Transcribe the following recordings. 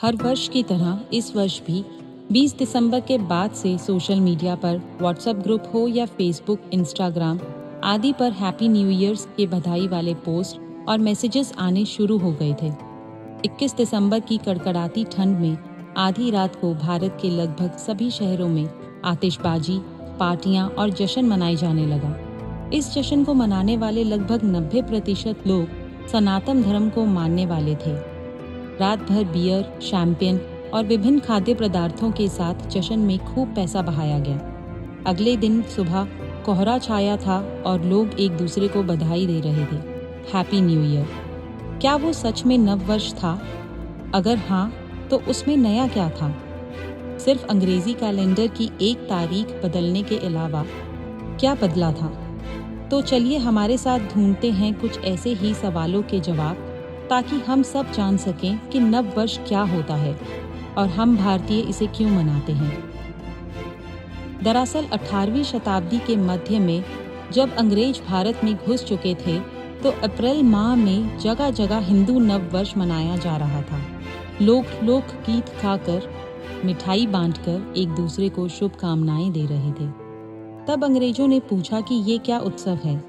हर वर्ष की तरह इस वर्ष भी 20 दिसंबर के बाद से सोशल मीडिया पर व्हाट्सएप ग्रुप हो या फेसबुक, इंस्टाग्राम आदि पर हैप्पी न्यू ईयर्स के बधाई वाले पोस्ट और मैसेजेस आने शुरू हो गए थे। 21 दिसंबर की कड़कड़ाती ठंड में आधी रात को भारत के लगभग सभी शहरों में आतिशबाजी, पार्टियां और जश्न मनाए जाने लगा। इस जश्न को मनाने वाले लगभग 90% लोग सनातन धर्म को मानने वाले थे। रात भर बियर, शैंपेन और विभिन्न खाद्य पदार्थों के साथ जश्न में खूब पैसा बहाया गया। अगले दिन सुबह कोहरा छाया था और लोग एक दूसरे को बधाई दे रहे थे, हैप्पी न्यू ईयर। क्या वो सच में नव वर्ष था? अगर हाँ, तो उसमें नया क्या था? सिर्फ अंग्रेजी कैलेंडर की एक तारीख बदलने के अलावा क्या बदला था? तो चलिए हमारे साथ ढूंढते हैं कुछ ऐसे ही सवालों के जवाब, ताकि हम सब जान सकें कि नव वर्ष क्या होता है और हम भारतीय इसे क्यों मनाते हैं। दरअसल 18वीं शताब्दी के मध्य में जब अंग्रेज भारत में घुस चुके थे, तो अप्रैल माह में जगह जगह हिंदू नव वर्ष मनाया जा रहा था। लोग लोकगीत गाकर, मिठाई बांटकर एक दूसरे को शुभकामनाएं दे रहे थे। तब अंग्रेजों ने पूछा कि ये क्या उत्सव है।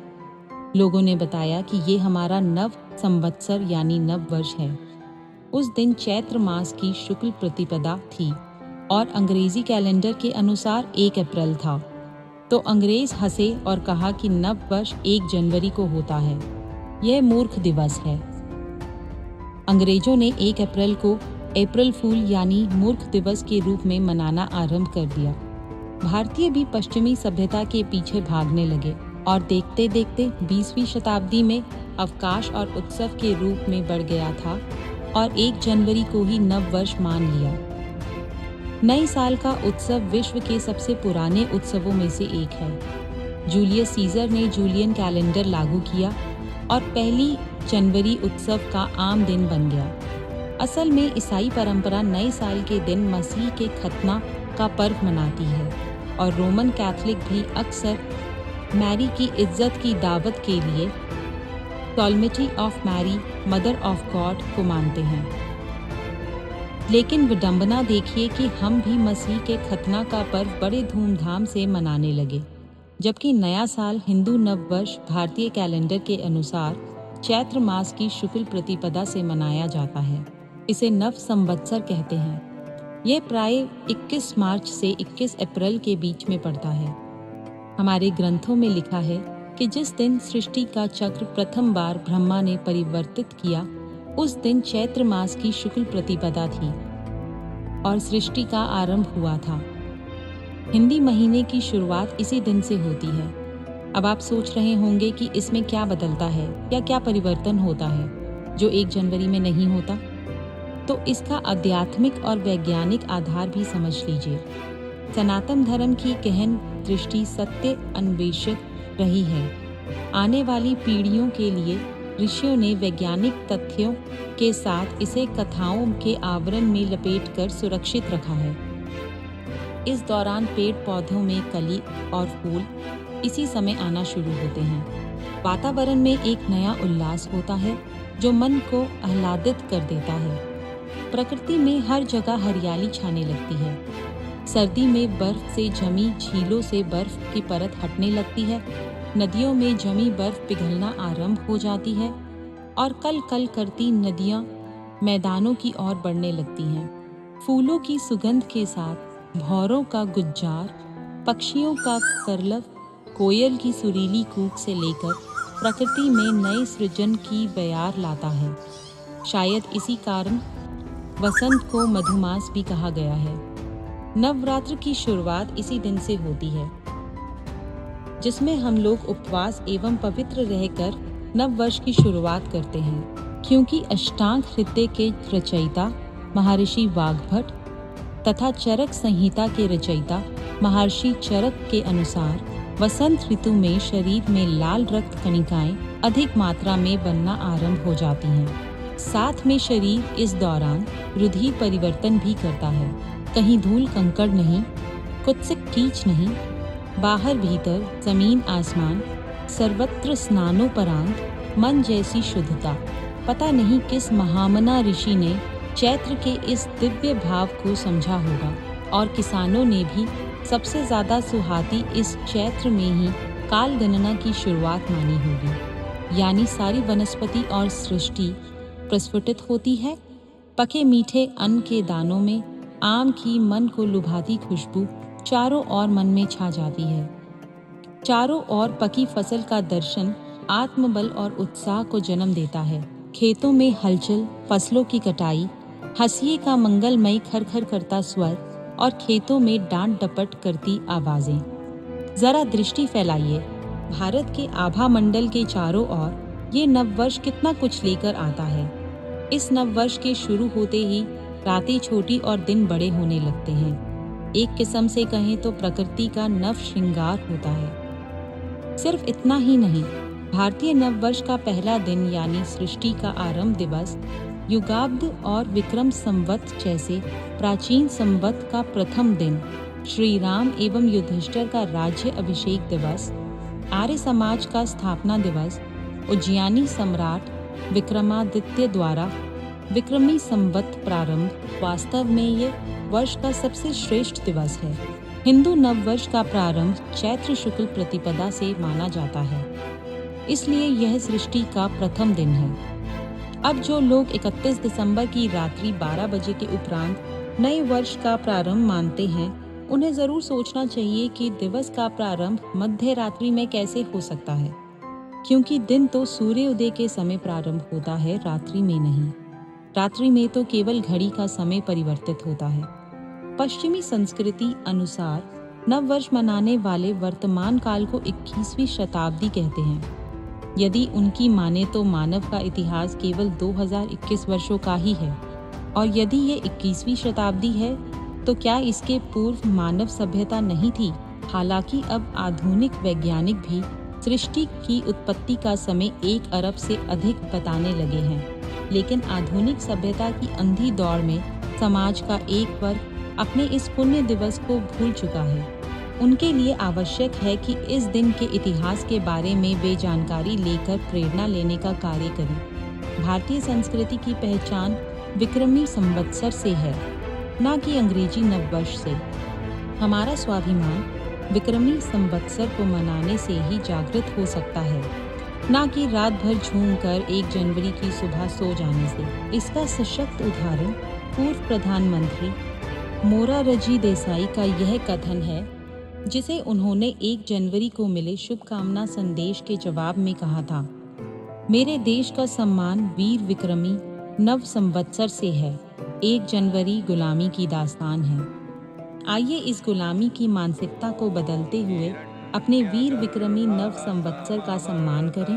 लोगों ने बताया कि ये हमारा नव संवत्सर यानी नव वर्ष है। उस दिन चैत्र मास की शुक्ल प्रतिपदा थी और अंग्रेजी कैलेंडर के अनुसार 1 अप्रैल था। तो अंग्रेज हंसे और कहा कि नव वर्ष 1 जनवरी को होता है, यह मूर्ख दिवस है। अंग्रेजों ने 1 अप्रैल को अप्रैल फूल यानी मूर्ख दिवस के रूप में मनाना आरंभ कर दिया। भारतीय भी पश्चिमी सभ्यता के पीछे भागने लगे और देखते देखते 20वीं शताब्दी में अवकाश और उत्सव के रूप में बढ़ गया था और 1 जनवरी को ही नव वर्ष मान लिया। नए साल का उत्सव विश्व के सबसे पुराने उत्सवों में से एक है। जूलियस सीजर ने जूलियन कैलेंडर लागू किया और 1 जनवरी उत्सव का आम दिन बन गया। असल में ईसाई परंपरा नए साल के दिन मसीह के खतना का पर्व मनाती है और रोमन कैथोलिक भी अक्सर मैरी की इज्जत की दावत के लिए solemnity of Mary, mother of God को मानते हैं। लेकिन विडंबना देखिए कि हम भी मसीह के खतना का पर्व बड़े धूमधाम से मनाने लगे, जबकि नया साल हिंदू नव वर्ष भारतीय कैलेंडर के अनुसार चैत्र मास की शुक्ल प्रतिपदा से मनाया जाता है। इसे नव संवत्सर कहते हैं। यह प्राय 21 मार्च से 21 अप्रैल के बीच में पड़ता है। हमारे ग्रंथों में लिखा है कि जिस दिन सृष्टि का चक्र प्रथम बार ब्रह्मा ने परिवर्तित किया, उस दिन चैत्र मास की शुक्ल प्रतिपदा थी और सृष्टि का आरंभ हुआ था। हिंदी महीने की शुरुआत इसी दिन से होती है। अब आप सोच रहे होंगे कि इसमें क्या बदलता है या क्या परिवर्तन होता है जो 1 जनवरी में नहीं होता। तो इसका आध्यात्मिक और वैज्ञानिक आधार भी समझ लीजिए। सनातन धर्म की गहन दृष्टि सत्य अन्वेषक रही है। आने वाली पीढ़ियों के लिए ऋषियों ने वैज्ञानिक तथ्यों के साथ इसे कथाओं के आवरण में लपेटकर सुरक्षित रखा है। इस दौरान पेड़ पौधों में कली और फूल इसी समय आना शुरू होते हैं। वातावरण में एक नया उल्लास होता है जो मन को आह्लादित कर देता है। प्रकृति में हर जगह हरियाली छाने लगती है। सर्दी में बर्फ से जमी झीलों से बर्फ की परत हटने लगती है। नदियों में जमी बर्फ पिघलना आरंभ हो जाती है और कल कल करती नदियाँ मैदानों की ओर बढ़ने लगती हैं। फूलों की सुगंध के साथ भौरों का गुज्जार, पक्षियों का करलव, कोयल की सुरीली कूक से लेकर प्रकृति में नए सृजन की बयार लाता है। शायद इसी कारण वसंत को मधुमास भी कहा गया है। नवरात्र की शुरुआत इसी दिन से होती है, जिसमें हम लोग उपवास एवं पवित्र रहकर नव वर्ष की शुरुआत करते हैं। क्योंकि अष्टांग नृत्य के रचयिता महर्षि वाग्भट तथा चरक संहिता के रचयिता महर्षि चरक के अनुसार वसंत ऋतु में शरीर में लाल रक्त कणिकाएं अधिक मात्रा में बनना आरंभ हो जाती हैं। साथ में शरीर इस दौरान रुधिर परिवर्तन भी करता है। कहीं धूल कंकड़ नहीं, कुत्सित कीच नहीं, बाहर भीतर जमीन आसमान, सर्वत्र स्नानोपरांत मन जैसी शुद्धता। पता नहीं किस महामना ऋषि ने चैत्र के इस दिव्य भाव को समझा होगा और किसानों ने भी सबसे ज्यादा सुहाती इस चैत्र में ही काल गणना की शुरुआत मानी होगी। यानी सारी वनस्पति और सृष्टि प्रस्फुटित होती है। पके मीठे अन्न के दानों में आम की मन को लुभाती खुशबू चारों ओर मन में छा जाती है। चारों ओर पकी फसल का दर्शन आत्मबल और उत्साह को जन्म देता है। खेतों में हलचल, फसलों की कटाई, हंसिए का मंगलमय खरखर करता स्वर और खेतों में डांट डपट करती आवाजें। जरा दृष्टि फैलाइए, भारत के आभा मंडल के चारों ओर ये नववर्ष कितना कुछ लेकर आता है। इस नववर्ष के शुरू होते ही रातें छोटी और दिन बड़े होने लगते हैं। एक किस्म से कहें तो प्रकृति का नव श्रृंगार होता है। सिर्फ इतना ही नहीं, भारतीय नववर्ष का पहला दिन यानी सृष्टि का आरंभ दिवस, युगाब्द और विक्रम संवत जैसे प्राचीन संवत का प्रथम दिन, श्री राम एवं युधिष्ठिर का राज्य अभिषेक दिवस, आर्य समाज का स्थापना दिवस, उज्जैनी सम्राट विक्रमादित्य द्वारा विक्रमी संवत प्रारंभ, वास्तव में ये वर्ष का सबसे श्रेष्ठ दिवस है। हिंदू नववर्ष का प्रारंभ चैत्र शुक्ल प्रतिपदा से माना जाता है, इसलिए यह सृष्टि का प्रथम दिन है। अब जो लोग 31 दिसंबर की रात्रि 12 बजे के उपरांत नए वर्ष का प्रारंभ मानते हैं, उन्हें जरूर सोचना चाहिए कि दिवस का प्रारंभ मध्य रात्रि में कैसे हो सकता है, क्योंकि दिन तो सूर्योदय के समय प्रारंभ होता है, रात्रि में नहीं। रात्रि में तो केवल घड़ी का समय परिवर्तित होता है। पश्चिमी संस्कृति अनुसार नववर्ष मनाने वाले वर्तमान काल को 21वीं शताब्दी कहते हैं। यदि उनकी माने तो मानव का इतिहास केवल 2021 वर्षों का ही है, और यदि ये 21वीं शताब्दी है तो क्या इसके पूर्व मानव सभ्यता नहीं थी? हालांकि अब आधुनिक वैज्ञानिक भी सृष्टि की उत्पत्ति का समय 1 अरब से अधिक बताने लगे हैं, लेकिन आधुनिक सभ्यता की अंधी दौड़ में समाज का एक वर्ग अपने इस पुण्य दिवस को भूल चुका है। उनके लिए आवश्यक है कि इस दिन के इतिहास के बारे में वे जानकारी लेकर प्रेरणा लेने का कार्य करें। भारतीय संस्कृति की पहचान विक्रमी संवत्सर से है, न कि अंग्रेजी नववर्ष से। हमारा स्वाभिमान विक्रमी संवत्सर को मनाने से ही जागृत हो सकता है, न कि रात भर झूमकर 1 जनवरी की सुबह सो जाने से। इसका सशक्त उदाहरण पूर्व प्रधानमंत्री मोरारजी देसाई का यह कथन है, जिसे उन्होंने 1 जनवरी को मिले शुभकामना संदेश के जवाब में कहा था, मेरे देश का सम्मान वीर विक्रमी नव संवत्सर से है। 1 जनवरी गुलामी की दास्तान है। आइए इस गुलामी की मानसिकता को बदलते हुए अपने वीर विक्रमी नव संवत्सर का सम्मान करें।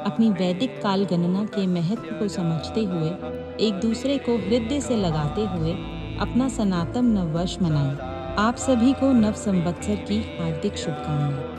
अपनी वैदिक काल गणना के महत्व को समझते हुए, एक दूसरे को हृदय से लगाते हुए अपना सनातन नववर्ष मनाएं। आप सभी को नव संवत्सर की हार्दिक शुभकामनाएं।